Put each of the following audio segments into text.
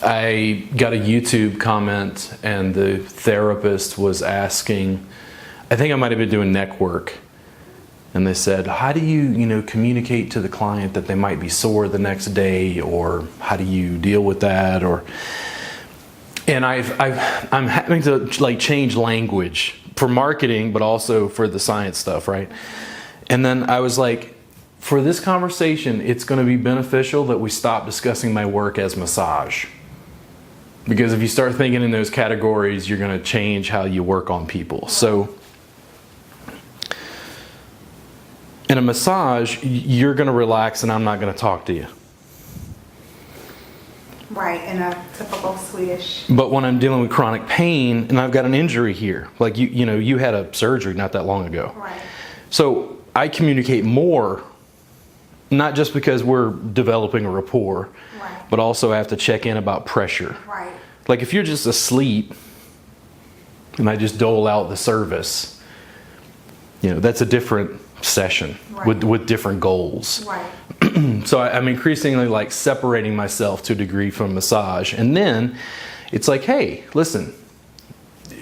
I got a YouTube comment and the therapist was asking, I think I might have been doing neck work. And they said, how do you communicate to the client that they might be sore the next day, or how do you deal with that? And I'm having to like change language for marketing, but also for the science stuff, right? And then I was like, for this conversation, it's going to be beneficial that we stop discussing my work as massage. Because if you start thinking in those categories, you're going to change how you work on people. So in a massage, you're going to relax and I'm not going to talk to you. Right, in a typical Swedish. But when I'm dealing with chronic pain and I've got an injury here, like you had a surgery not that long ago. Right. So I communicate more, not just because we're developing a rapport, right, but also I have to check in about pressure. Right. Like if you're just asleep and I just dole out the service, that's a different session, right, with different goals. Right. So I'm increasingly like separating myself to a degree from massage. And then it's like, hey, listen,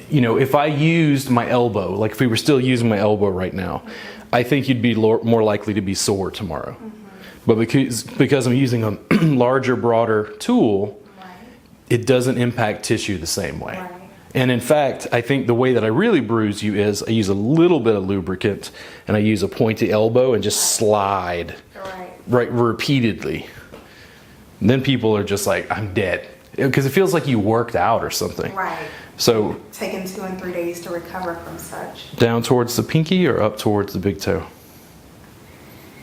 if I used my elbow, like if we were still using my elbow right now, mm-hmm, I think you'd be more likely to be sore tomorrow. Mm-hmm. But because I'm using a larger, broader tool, right, it doesn't impact tissue the same way. Right. And in fact, I think the way that I really bruise you is I use a little bit of lubricant and I use a pointy elbow and just slide right repeatedly. And then people are just like, I'm dead. Because it feels like you worked out or something. Right. So taking 2 and 3 days to recover from such. Down towards the pinky or up towards the big toe?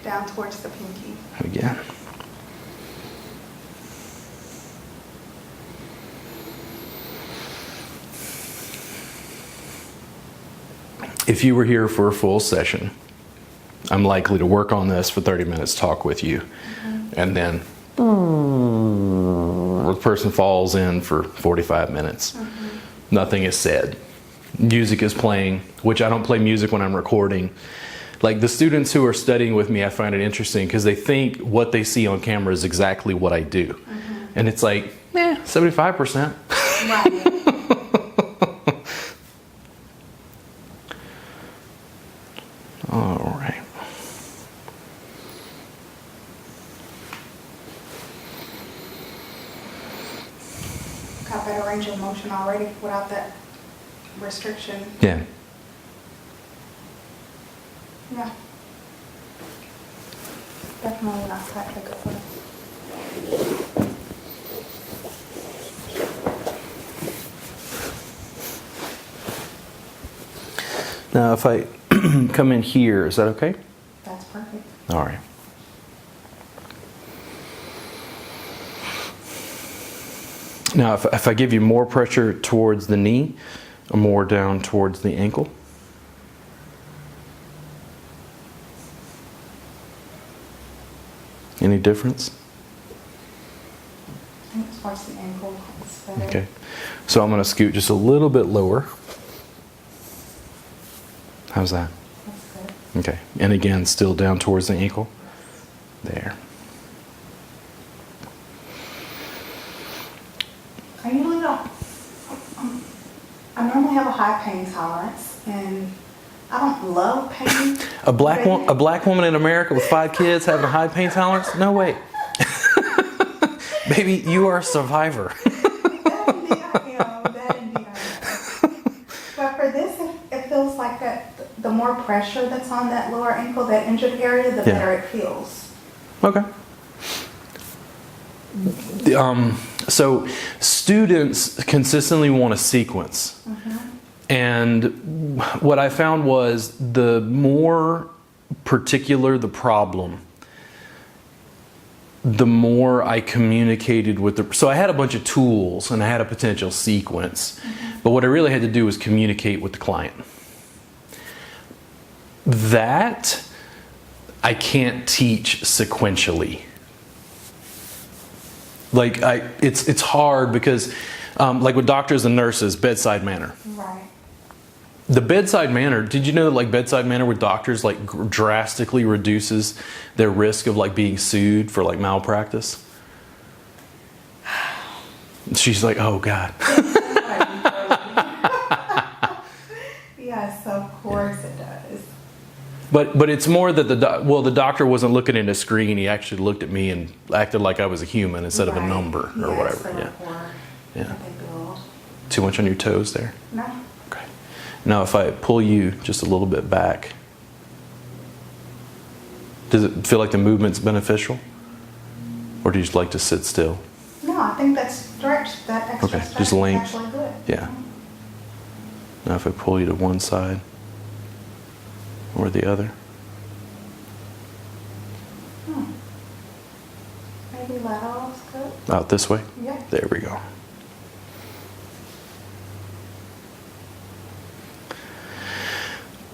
Down towards the pinky. Again. If you were here for a full session, I'm likely to work on this for 30 minutes, talk with you, mm-hmm, and then the person falls in for 45 minutes. Mm-hmm. Nothing is said. Music is playing, which I don't play music when I'm recording. Like the students who are studying with me, I find it interesting because they think what they see on camera is exactly what I do. Mm-hmm. And it's like, 75%. Right. All right. Got better range of motion already without that restriction. Yeah. Yeah. Definitely not quite a good one. Now, if I come in here, is that okay? That's perfect. All right. Now, if I give you more pressure towards the knee or more down towards the ankle? Any difference? I think it's towards the ankle. It's better. Okay. So I'm going to scoot just a little bit lower. How's that? That's good. Okay. And again, still down towards the ankle. There. I usually don't. I normally have a high pain tolerance, and I don't love pain. A black woman in America with 5 kids having a high pain tolerance? No way. Baby, you are a survivor. That indeed I am. But for this, it feels like that. The more pressure that's on that lower ankle, that injured area, the better it feels. Okay. So students consistently want a sequence. Mm-hmm. And what I found was the more particular the problem, the more I communicated with the... So I had a bunch of tools and I had a potential sequence. Mm-hmm. But what I really had to do was communicate with the client. That I can't teach sequentially. Like it's hard because like with doctors and nurses, bedside manner. Right. The bedside manner, did you know that like bedside manner with doctors like drastically reduces their risk of like being sued for like malpractice? She's like, oh God. Yes, of course it does. But it's more that the doctor wasn't looking at a screen. He actually looked at me and acted like I was a human instead of a number or whatever. Yeah. Too much on your toes there? No. Okay. Now if I pull you just a little bit back, does it feel like the movement's beneficial? Or do you just like to sit still? No, I think that stretch, that extra Okay, stretch just is length. actually good. Yeah. Now if I pull you to one side or the other. Maybe lateral's good. Out this way? Yeah. There we go.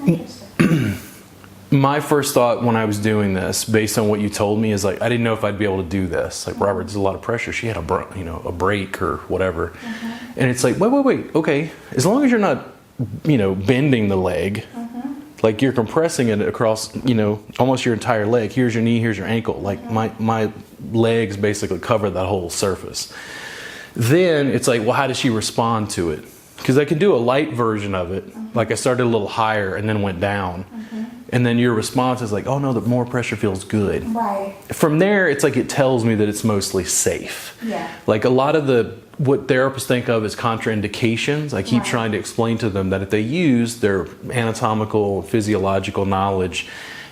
Interesting. My first thought when I was doing this, based on what you told me, is like, I didn't know if I'd be able to do this. Like, Robert, there's a lot of pressure. She had a break or whatever. And it's like, wait. Okay. As long as you're not, bending the leg, like you're compressing it across, almost your entire leg. Here's your knee, here's your ankle. Like my legs basically cover that whole surface. Then it's like, well, how does she respond to it? Because I could do a light version of it. Like I started a little higher and then went down. And then your response is like, oh no, the more pressure feels good. Right. From there, it's like it tells me that it's mostly safe. Yeah. Like a lot of what therapists think of as contraindications, I keep trying to explain to them that if they use their anatomical, physiological knowledge,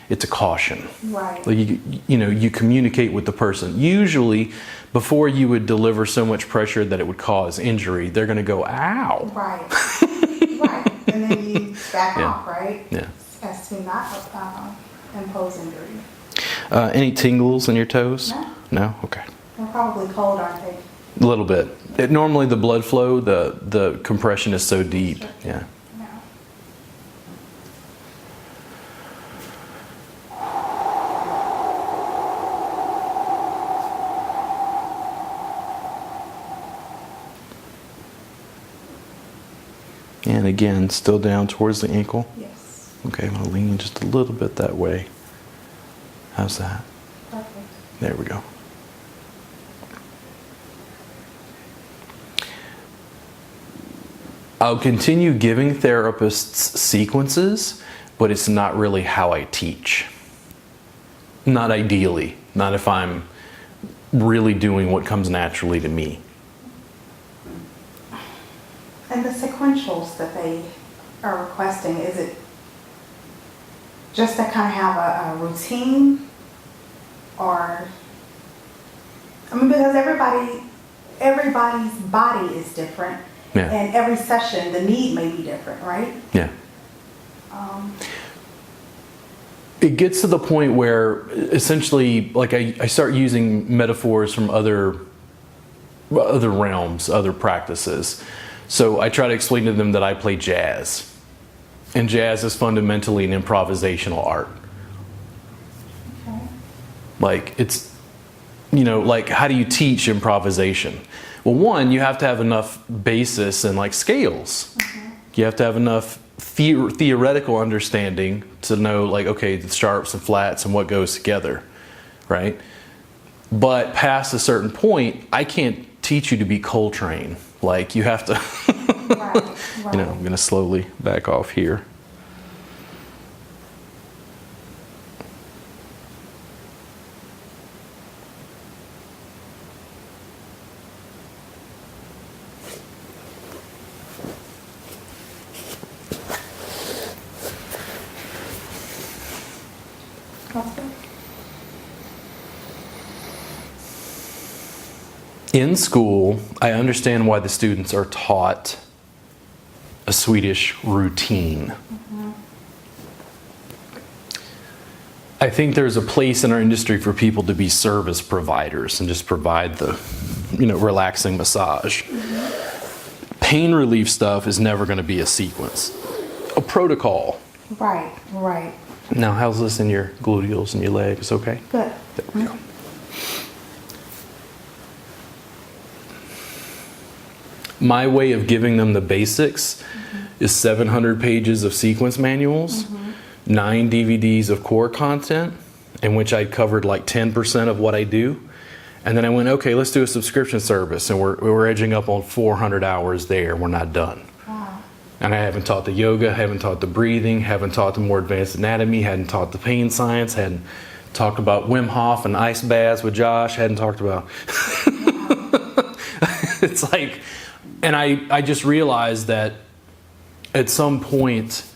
it's a caution. Right. Like you communicate with the person. Usually, before you would deliver so much pressure that it would cause injury, they're going to go, ow. Right. Right. And then you back off, right? Yeah. As to not impose injury. Any tingles in your toes? No. No? Okay. They're probably cold, aren't they? A little bit. Normally the blood flow, the compression is so deep. Yeah. No. And again, still down towards the ankle. Yes. Okay, I'm going to lean just a little bit that way. How's that? Perfect. There we go. I'll continue giving therapists sequences, but it's not really how I teach. Not ideally. Not if I'm really doing what comes naturally to me. And the sequentials that they are requesting, is it just to kind of have a routine? Or, because everybody's body is different. Yeah. And every session, the need may be different, right? Yeah. It gets to the point where essentially, like I start using metaphors from other realms, other practices. So I try to explain to them that I play jazz. And jazz is fundamentally an improvisational art. Okay. Like it's, like how do you teach improvisation? Well, one, you have to have enough basis and like scales. You have to have enough theoretical understanding to know like, okay, the sharps and flats and what goes together, right? But past a certain point, I can't teach you to be Coltrane. Like you have to, Right. I'm going to slowly back off here. In school, I understand why the students are taught a Swedish routine. I think there's a place in our industry for people to be service providers and just provide the, relaxing massage. Pain relief stuff is never going to be a sequence. A protocol. Right. Now, how's this in your gluteals and your legs? Okay? Good. There we go. My way of giving them the basics is 700 pages of sequence manuals, 9 DVDs of core content, in which I covered like 10% of what I do, And then I went, okay, let's do a subscription service. And we're edging up on 400 hours there. We're not done. Wow. And I haven't taught the yoga, haven't taught the breathing, haven't taught the more advanced anatomy, hadn't taught the pain science, hadn't talked about Wim Hof and ice baths with Josh, hadn't talked about... It's like, and I just realized that at some point,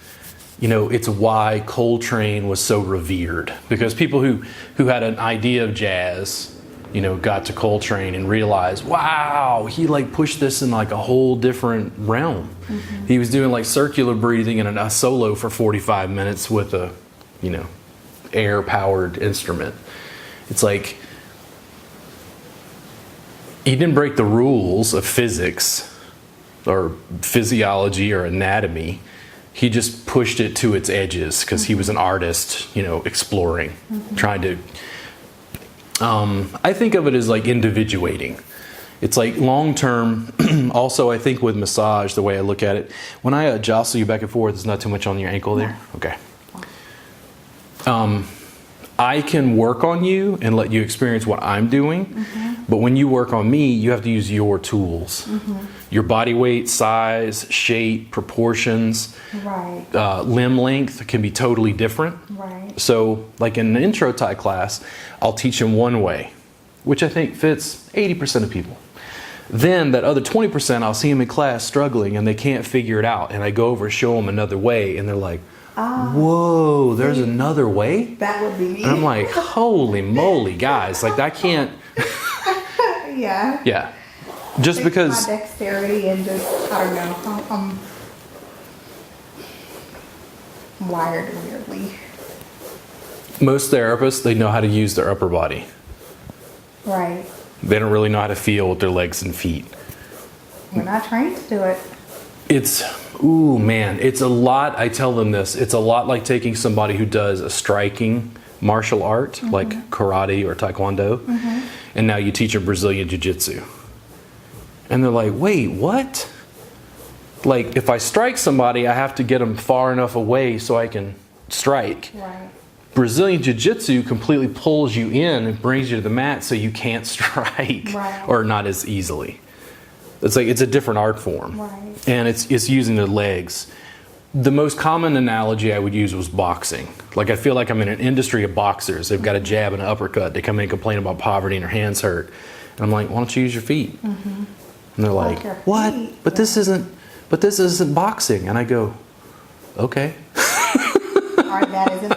you know, it's why Coltrane was so revered. Because people who had an idea of jazz, you know, got to Coltrane and realized, wow, he like pushed this in like a whole different realm. Mm-hmm. He was doing like circular breathing and a solo for 45 minutes with a, you know, air powered instrument. It's like, he didn't break the rules of physics or physiology or anatomy. He just pushed it to its edges because he was an artist, you know, exploring, trying to... I think of it as like individuating. It's like long term. Also, I think with massage, the way I look at it, when I jostle you back and forth, there's not too much on your ankle there? Okay. I can work on you and let you experience what I'm doing, but when you work on me, you have to use your tools. Your body weight, size, shape, proportions, Right. Limb length can be totally different. Right. So like in an intro Thai class, I'll teach them one way, which I think fits 80% of people. Then that other 20%, I'll see them in class struggling and they can't figure it out. And I go over and show them another way and they're like, whoa, there's another way? That would be me. And I'm like, holy moly, guys. Like, I can't. Yeah. Yeah. Just Like because. my dexterity and just, I don't know, I'm wired weirdly. Most therapists, they know how to use their upper body. Right. They don't really know how to feel with their legs and feet. We're not trained to do it. It's, ooh, man, it's a lot. I tell them this. It's a lot like taking somebody who does a striking martial art, like karate or taekwondo, and now you teach them Brazilian jiu-jitsu. And they're like, wait, what? Like, if I strike somebody, I have to get them far enough away so I can strike. Right. Brazilian jiu-jitsu completely pulls you in and brings you to the mat so you can't strike, Right. or not as easily. It's like, it's a different art form. Right. And it's using the legs. The most common analogy I would use was boxing. Like, I feel like I'm in an industry of boxers. They've got a jab and an uppercut. They come in and complain about poverty and their hands hurt. And I'm like, why don't you use your feet? And they're like, your what? feet, But this isn't boxing. And I go, okay. Or that isn't